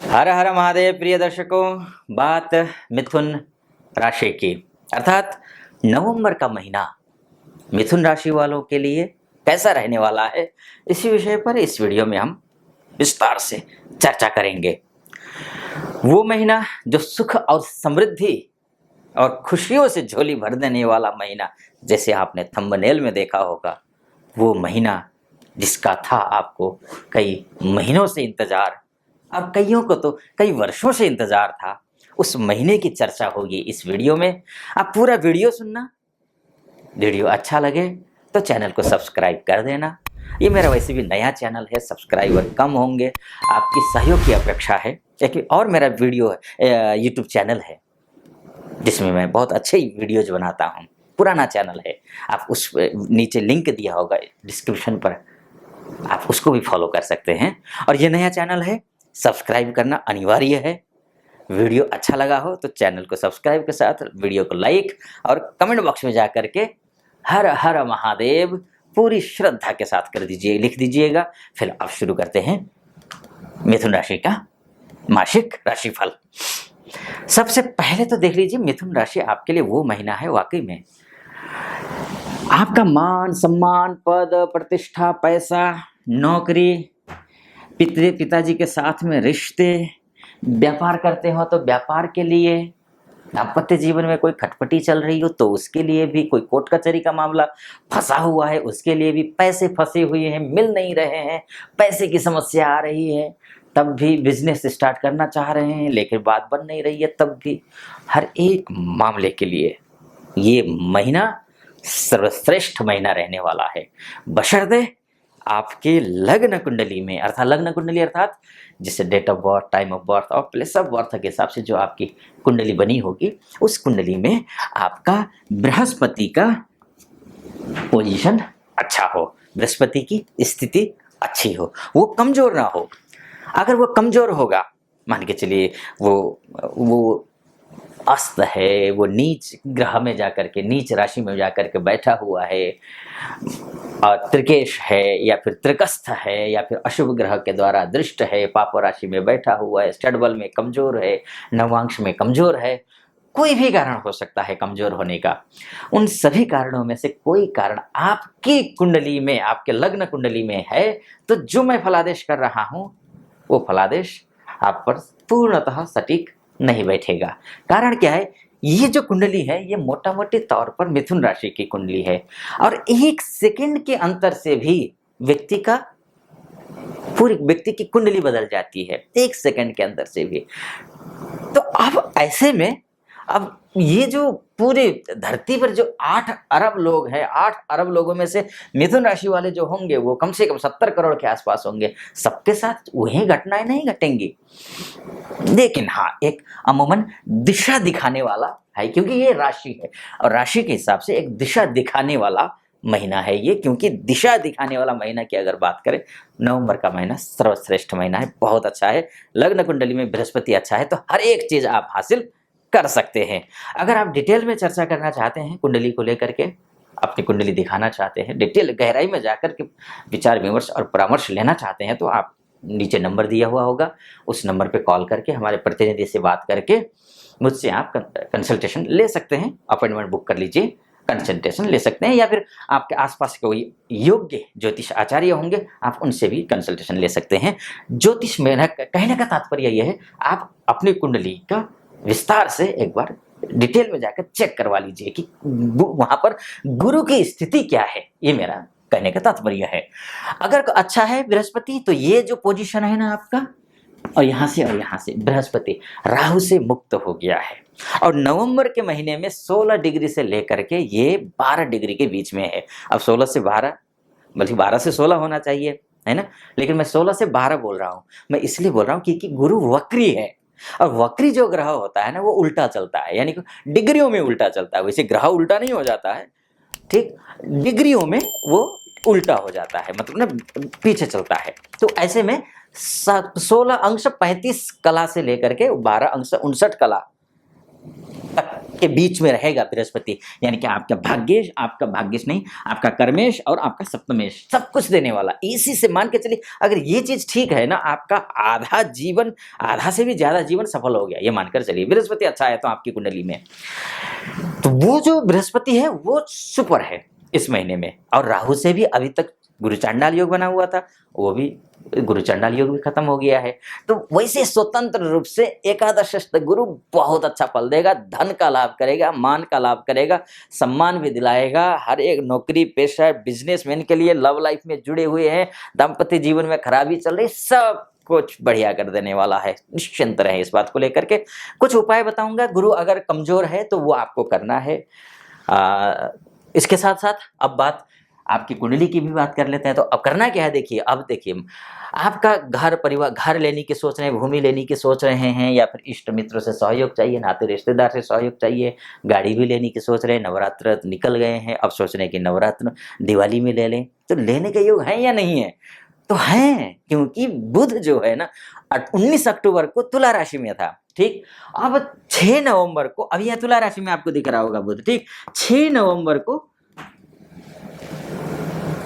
हर हर महादेव। प्रिय दर्शकों, बात मिथुन राशि की, अर्थात नवंबर का महीना मिथुन राशि वालों के लिए कैसा रहने वाला है, इसी विषय पर इस वीडियो में हम विस्तार से चर्चा करेंगे। वो महीना जो सुख और समृद्धि और खुशियों से झोली भर देने वाला महीना, जैसे आपने थंबनेल में देखा होगा, वो महीना जिसका था आपको कई महीनों से इंतजार और कईयों को तो कई वर्षों से इंतजार था, उस महीने की चर्चा होगी इस वीडियो में। आप पूरा वीडियो सुनना। वीडियो अच्छा लगे तो चैनल को सब्सक्राइब कर देना। ये मेरा वैसे भी नया चैनल है, सब्सक्राइबर कम होंगे, आपकी सहयोग की अपेक्षा है। क्योंकि और मेरा वीडियो यूट्यूब चैनल है जिसमें मैं बहुत अच्छे वीडियोज बनाता हूँ, पुराना चैनल है। आप उस नीचे लिंक दिया होगा डिस्क्रिप्शन पर, आप उसको भी फॉलो कर सकते हैं। और ये नया चैनल है, सब्सक्राइब करना अनिवार्य है। वीडियो अच्छा लगा हो तो चैनल को सब्सक्राइब के साथ वीडियो को लाइक और कमेंट बॉक्स में जा करके हर हर महादेव पूरी श्रद्धा के साथ कर दीजिए, लिख दीजिएगा। फिर आप शुरू करते हैं मिथुन राशि का मासिक राशिफल। सबसे पहले तो देख लीजिए, मिथुन राशि आपके लिए वो महीना है, वाकई में आपका मान सम्मान, पद प्रतिष्ठा, पैसा, नौकरी, पिताजी के साथ में रिश्ते, व्यापार करते हो तो व्यापार के लिए, दाम्पत्य जीवन में कोई खटपटी चल रही हो तो उसके लिए भी, कोई कोर्ट कचहरी का मामला फंसा हुआ है उसके लिए भी, पैसे फंसे हुए हैं, मिल नहीं रहे हैं, पैसे की समस्या आ रही है, तब भी बिजनेस स्टार्ट करना चाह रहे हैं लेकिन बात बन नहीं रही है, तब भी, हर एक मामले के लिए ये महीना सर्वश्रेष्ठ महीना रहने वाला है। बशर्ते आपके लग्न कुंडली में, अर्थात लग्न कुंडली अर्थात जिससे date of birth, time of birth और प्लेस ऑफ बर्थ के हिसाब से जो आपकी कुंडली बनी होगी, उस कुंडली में आपका बृहस्पति का पोजीशन अच्छा हो, बृहस्पति की स्थिति अच्छी हो, वो कमजोर ना हो। अगर वो कमजोर होगा, मान के चलिए वो अस्त है, वो नीच ग्रह में जाकर के, नीच राशि में जाकर के बैठा हुआ है, और त्रिकेश है या फिर त्रिकस्थ है या फिर अशुभ ग्रह के द्वारा दृष्ट है, पाप राशि में बैठा हुआ है, षड्बल में कमजोर है, नवांश में कमजोर है, कोई भी कारण हो सकता है कमजोर होने का। उन सभी कारणों में से कोई कारण आपकी कुंडली में, आपके लग्न कुंडली में है, तो जो मैं फलादेश कर रहा हूं वो फलादेश आप पर पूर्णतः सटीक नहीं बैठेगा। कारण क्या है, ये जो कुंडली है ये मोटा मोटी तौर पर मिथुन राशि की कुंडली है, और एक सेकंड के अंतर से भी पूरी व्यक्ति की कुंडली बदल जाती है, एक सेकंड के अंदर से भी। तो अब ऐसे में, अब ये जो पूरे धरती पर जो 8 अरब लोग हैं, 8 अरब लोगों में से मिथुन राशि वाले जो होंगे वो कम से कम 70 करोड़ के आसपास होंगे। सबके साथ वही घटनाएं नहीं घटेंगी, लेकिन हाँ, एक अमूमन दिशा दिखाने वाला है, क्योंकि ये राशि है और राशि के हिसाब से एक दिशा दिखाने वाला महीना है ये। क्योंकि दिशा दिखाने वाला महीना की अगर बात करें, नवंबर का महीना सर्वश्रेष्ठ महीना है, बहुत अच्छा है। लग्न कुंडली में बृहस्पति अच्छा है तो हर एक चीज आप हासिल कर सकते हैं। अगर आप डिटेल में चर्चा करना चाहते हैं कुंडली को लेकर के, अपनी कुंडली दिखाना चाहते हैं, डिटेल गहराई में जाकर के विचार विमर्श और परामर्श लेना चाहते हैं, तो आप नीचे नंबर दिया हुआ होगा, उस नंबर पे कॉल करके हमारे प्रतिनिधि से बात करके मुझसे आप कंसल्टेशन ले सकते हैं, अपॉइंटमेंट बुक कर लीजिए, कंसल्टेशन ले सकते हैं। या फिर आपके आसपास कोई योग्य ज्योतिष आचार्य होंगे, आप उनसे भी कंसल्टेशन ले सकते हैं। ज्योतिष में कहने का तात्पर्य यह है, आप अपनी कुंडली का विस्तार से एक बार डिटेल में जाकर चेक करवा लीजिए कि वहां पर गुरु की स्थिति क्या है, ये मेरा कहने का तात्पर्य है। अगर अच्छा है बृहस्पति, तो ये जो पोजीशन है ना आपका, और यहाँ से बृहस्पति राहु से मुक्त हो गया है, और नवंबर के महीने में 16 डिग्री से लेकर के ये 12 डिग्री के बीच में है। अब 16 से 12, बल्कि 12 से 16 होना चाहिए, है ना, लेकिन मैं 16 से 12 बोल रहा हूँ। मैं इसलिए बोल रहा हूँ क्योंकि गुरु वक्री है, और वक्री जो ग्रह होता है ना वो उल्टा चलता है, यानी कि डिग्रियों में उल्टा चलता है। वैसे ग्रह उल्टा नहीं हो जाता है, ठीक, डिग्रियों में वो उल्टा हो जाता है, मतलब ना पीछे चलता है। तो ऐसे में 16 अंश 35 कला से लेकर के 12 अंश 59 कला तक के बीच में रहेगा बृहस्पति, यानी कि आपका भाग्येश, आपका भाग्येश नहीं, आपका कर्मेश और आपका सप्तमेश, सब कुछ देने वाला। इसी से मान के चलिए, अगर ये चीज ठीक है ना, आपका आधा जीवन, आधा से भी ज्यादा जीवन सफल हो गया, ये मानकर चलिए। बृहस्पति अच्छा है तो आपकी कुंडली में, तो वो जो बृहस्पति है वो सुपर है इस महीने में। और राहु से भी अभी तक गुरु चांडाल योग बना हुआ था, वो भी गुरु चांडाल योग भी खत्म हो गया है। तो वैसे स्वतंत्र रूप से एकादशस्थ गुरु बहुत अच्छा फल देगा, धन का लाभ करेगा, मान का लाभ करेगा, सम्मान भी दिलाएगा। हर एक नौकरी पेशा बिजनेसमैन के लिए, लव लाइफ में जुड़े हुए हैं, दाम्पत्य जीवन में खराबी चल रही, सब कुछ बढ़िया कर देने वाला है। निश्चिंत रहे इस बात को लेकर के। कुछ उपाय बताऊंगा, गुरु अगर कमजोर है तो वो आपको करना है। इसके साथ साथ अब बात आपकी कुंडली की भी बात कर लेते हैं। तो अब करना क्या है, देखिए, अब देखिए, आपका घर परिवार, घर लेने की सोच रहे हैं, भूमि लेने की सोच रहे हैं, या फिर इष्ट मित्र से सहयोग चाहिए, नाते रिश्तेदार से सहयोग चाहिए, गाड़ी भी लेने की सोच रहे हैं, नवरात्र निकल गए हैं, अब सोच रहे हैं कि नवरात्र दिवाली में ले लें, तो लेने के योग है या नहीं है? तो है, क्योंकि बुध जो है ना 19 अक्टूबर को तुला राशि में था, ठीक। अब 6 नवंबर को, अभी यह तुला राशि में आपको दिख रहा होगा बुध, ठीक, 6 नवंबर को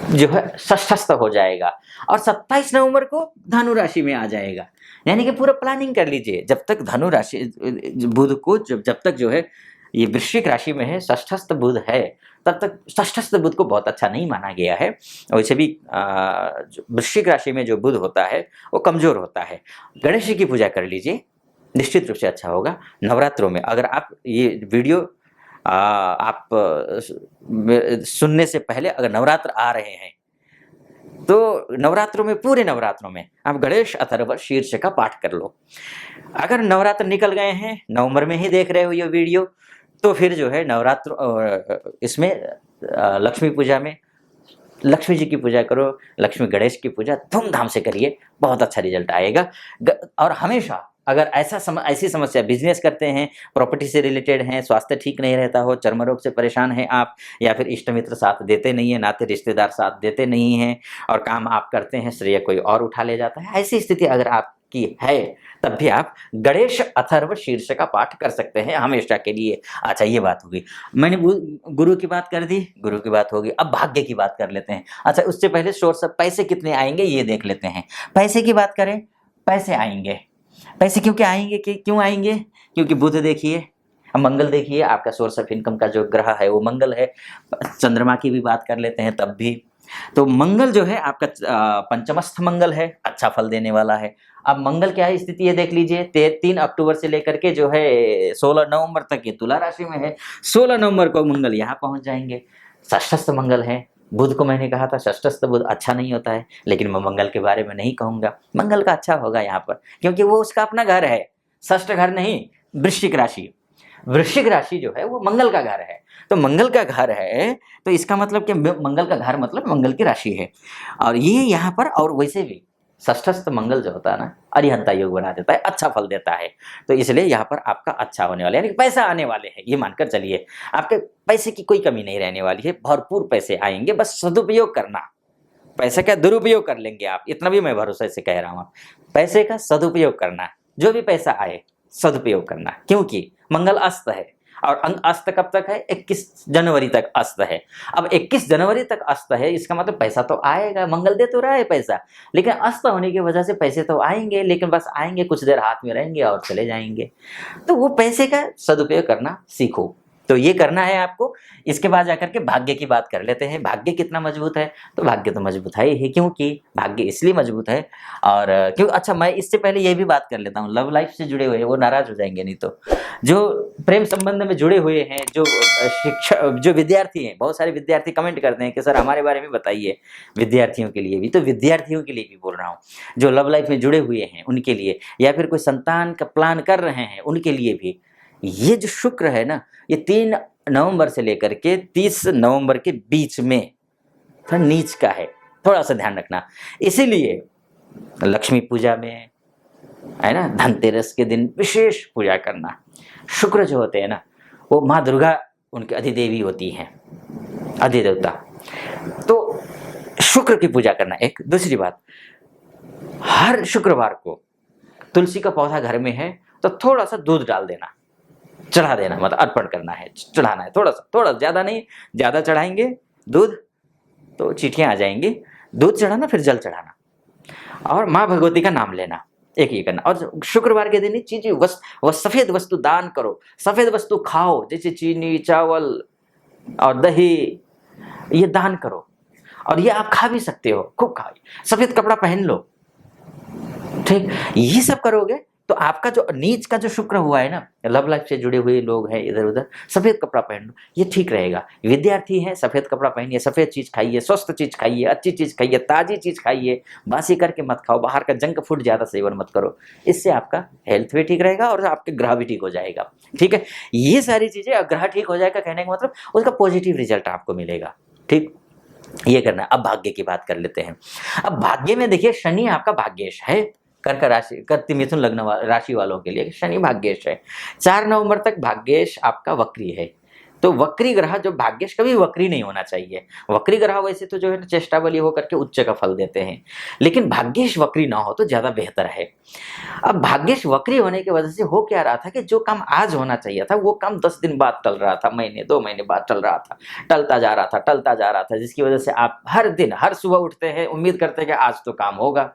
जो है षष्ठस्थ हो जाएगा और 27 नवंबर को धनु राशि में आ जाएगा। यानी कि पूरा प्लानिंग कर लीजिए, जब तक धनु राशि बुध को जब तक जो है ये वृश्चिक राशि में है, षष्ठस्थ बुध है, तब तक षष्ठस्थ बुध को बहुत अच्छा नहीं माना गया है। वैसे भी वृश्चिक राशि में जो बुध होता है वो कमजोर होता है। गणेश जी की पूजा कर लीजिए, निश्चित रूप से अच्छा होगा। नवरात्रों में अगर आप ये वीडियो आप सुनने से पहले अगर नवरात्र आ रहे हैं तो नवरात्रों में, पूरे नवरात्रों में आप गणेश अथर्व शीर्ष का पाठ कर लो। अगर नवरात्र निकल गए हैं, नवंबर में ही देख रहे हो ये वीडियो, तो फिर जो है नवरात्र इसमें लक्ष्मी पूजा में लक्ष्मी जी की पूजा करो, लक्ष्मी गणेश की पूजा धूमधाम से करिए, बहुत अच्छा रिजल्ट आएगा। और हमेशा अगर ऐसी समस्या, बिजनेस करते हैं, प्रॉपर्टी से रिलेटेड हैं, स्वास्थ्य ठीक नहीं रहता हो, चर्म रोग से परेशान हैं आप, या फिर इष्ट मित्र साथ देते नहीं है, नाते रिश्तेदार साथ देते नहीं हैं, और काम आप करते हैं, श्रेय कोई और उठा ले जाता है, ऐसी स्थिति अगर आपकी है, तब भी आप गणेश अथर्व शीर्ष का पाठ कर सकते हैं हमेशा के लिए। अच्छा, ये बात होगी, मैंने गुरु की बात कर दी, गुरु की बात होगी, अब भाग्य की बात कर लेते हैं। अच्छा, उससे पहले सोर्स ऑफ पैसे कितने आएंगे ये देख लेते हैं। पैसे की बात करें, पैसे आएंगे। पैसे क्यों आएंगे, क्यों आएंगे? क्योंकि बुध देखिए, मंगल देखिए, आपका सोर्स ऑफ इनकम का जो ग्रह है वो मंगल है। चंद्रमा की भी बात कर लेते हैं तब भी, तो मंगल जो है आपका पंचमस्थ मंगल है, अच्छा फल देने वाला है। अब मंगल क्या है स्थिति है देख लीजिए, 3 अक्टूबर से लेकर के जो है 16 नवंबर तक ये तुला राशि में है। 16 नवंबर को मंगल यहाँ पहुंच जाएंगे, षष्ठस्थ मंगल है। बुध को मैंने कहा था षष्ठस्थ बुध अच्छा नहीं होता है, लेकिन मैं मंगल के बारे में नहीं कहूंगा, मंगल का अच्छा होगा यहाँ पर, क्योंकि वो उसका अपना घर है, षष्ठ घर नहीं, वृश्चिक राशि। वृश्चिक राशि जो है वो मंगल का घर है, तो मंगल का घर है तो इसका मतलब कि मंगल का घर मतलब मंगल की राशि है। और ये यहाँ पर, और वैसे भी षष्ठस्थ मंगल जो होता है ना, अरिहंता योग बना देता है, अच्छा फल देता है, तो इसलिए यहाँ पर आपका अच्छा होने वाला है, यानी पैसा आने वाले हैं, ये मानकर चलिए। आपके पैसे की कोई कमी नहीं रहने वाली है, भरपूर पैसे आएंगे, बस सदुपयोग करना। पैसे का दुरुपयोग कर लेंगे आप, इतना भी मैं भरोसे से कह रहा हूँ। पैसे का सदुपयोग करना, जो भी पैसा आए सदुपयोग करना, क्योंकि मंगल अस्त है, और अस्त कब तक है? 21 जनवरी तक अस्त है। अब 21 जनवरी तक अस्त है, इसका मतलब पैसा तो आएगा, मंगल दे तो रहा है पैसा, लेकिन अस्त होने की वजह से पैसे तो आएंगे, लेकिन बस आएंगे, कुछ देर हाथ में रहेंगे और चले जाएंगे। तो वो पैसे का सदुपयोग करना सीखो, तो ये करना है आपको। इसके बाद जाकर के भाग्य की बात कर लेते हैं। भाग्य कितना मजबूत है? तो भाग्य तो मजबूत है ही, क्योंकि भाग्य इसलिए मजबूत है, और क्यों, अच्छा मैं इससे पहले ये भी बात कर लेता हूँ, लव लाइफ से जुड़े हुए हैं वो नाराज हो जाएंगे, नहीं तो जो प्रेम संबंध में जुड़े हुए हैं, जो शिक्षा, जो विद्यार्थी हैं, बहुत सारे विद्यार्थी कमेंट करते हैं कि सर हमारे बारे में बताइए, विद्यार्थियों के लिए भी, तो विद्यार्थियों के लिए भी बोल रहा हूँ, जो लव लाइफ में जुड़े हुए हैं उनके लिए, या फिर कोई संतान का प्लान कर रहे हैं उनके लिए भी, ये जो शुक्र है ना, ये 3 नवंबर से लेकर के 30 नवंबर के बीच में थोड़ा नीच का है, थोड़ा सा ध्यान रखना। इसीलिए लक्ष्मी पूजा में है ना, धनतेरस के दिन विशेष पूजा करना। शुक्र जो होते हैं ना, वो माँ दुर्गा उनकी अधिदेवी होती हैं, अधिदेवता, तो शुक्र की पूजा करना। एक दूसरी बात, हर शुक्रवार को तुलसी का पौधा घर में है तो थोड़ा सा दूध डाल देना, चढ़ा देना, मतलब अर्पण करना है, चढ़ाना है, थोड़ा ज़्यादा नहीं, ज़्यादा चढ़ाएंगे दूध तो चींटियाँ आ जाएंगी। दूध चढ़ाना, फिर जल चढ़ाना और माँ भगवती का नाम लेना, एक ये करना। और शुक्रवार के दिन चीज़ें सफ़ेद वस्तु दान करो, सफ़ेद वस्तु खाओ, जैसे चीनी, चावल और दही, ये दान करो। और ये आप खा भी सकते हो, खूब खाओ। सफ़ेद कपड़ा पहन लो, ठीक, ये सब करोगे तो आपका जो नीच का जो शुक्र हुआ है ना, लव लाइफ से जुड़े हुए लोग हैं इधर उधर, सफ़ेद कपड़ा पहन लो, ये ठीक रहेगा। विद्यार्थी हैं, सफ़ेद कपड़ा पहनिए, सफ़ेद चीज़ खाइए, स्वस्थ चीज़ खाइए, अच्छी चीज़ खाइए, ताज़ी चीज़ खाइए, बासी करके मत खाओ, बाहर का जंक फूड ज़्यादा सेवन मत करो। इससे आपका हेल्थ भी ठीक रहेगा और आपके ग्रह भी ठीक हो जाएगा, ठीक है। ये सारी चीज़ें, ग्रह ठीक हो जाएगा कहने का मतलब उसका पॉजिटिव रिजल्ट आपको मिलेगा, ठीक, ये करना है। अब भाग्य की बात कर लेते हैं। अब भाग्य में देखिए, शनि आपका भाग्येश है, कर्क राशि, कर्क मिथुन लग्न राशि वालों के लिए शनि भाग्येश है। 4 नवंबर तक भाग्येश आपका वक्री है। तो वक्री ग्रह जो भाग्येश कभी वक्री नहीं होना चाहिए। वक्री ग्रह वैसे तो जो है ना चेष्टा बली होकर के उच्च का फल देते हैं, लेकिन भाग्येश वक्री ना हो तो ज्यादा बेहतर है। अब भाग्येश वक्री होने की वजह से हो क्या रहा था कि जो काम आज होना चाहिए था वो काम 10 दिन बाद टल रहा था, महीने 2 महीने बाद टल रहा था, टलता जा रहा था, जिसकी वजह से आप हर दिन हर सुबह उठते हैं, उम्मीद करते हैं कि आज तो काम होगा,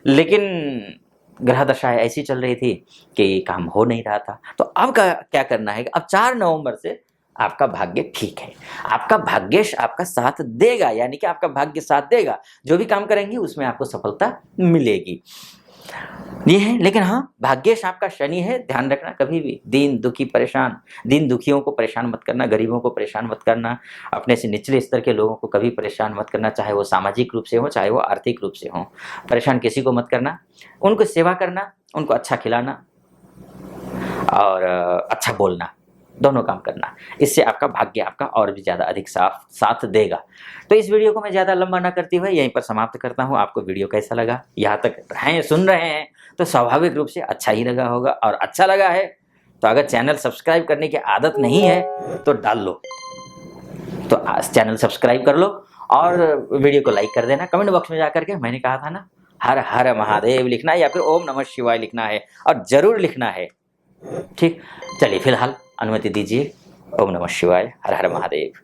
लेकिन ग्रह दशाएं ऐसी चल रही थी कि काम हो नहीं रहा था। तो अब क्या करना है, अब 4 नवंबर से आपका भाग्य ठीक है, आपका भाग्येश आपका साथ देगा, यानी कि आपका भाग्य साथ देगा, जो भी काम करेंगे उसमें आपको सफलता मिलेगी, ये है। लेकिन हाँ, भाग्येश आपका शनि है, ध्यान रखना, कभी भी दीन दुखियों को परेशान मत करना, गरीबों को परेशान मत करना, अपने से निचले स्तर के लोगों को कभी परेशान मत करना, चाहे वो सामाजिक रूप से हो चाहे वो आर्थिक रूप से हो, परेशान किसी को मत करना। उनको सेवा करना, उनको अच्छा खिलाना और अच्छा बोलना, दोनों काम करना, इससे आपका भाग्य आपका और भी ज़्यादा अधिक साथ देगा। तो इस वीडियो को मैं ज़्यादा लंबा ना करते हुए यहीं पर समाप्त करता हूँ। आपको वीडियो कैसा लगा, यहाँ तक हैं सुन रहे हैं तो स्वाभाविक रूप से अच्छा ही लगा होगा, और अच्छा लगा है तो अगर चैनल सब्सक्राइब करने की आदत नहीं है तो डाल लो, तो चैनल सब्सक्राइब कर लो और वीडियो को लाइक कर देना। कमेंट बॉक्स में जाकर के मैंने कहा था ना, हर हर महादेव लिखना है या फिर ओम नमः शिवाय लिखना है, और जरूर लिखना है, ठीक। चलिए फिलहाल अनुमति दीजिए। ओम नमः शिवाय, हर हर महादेव।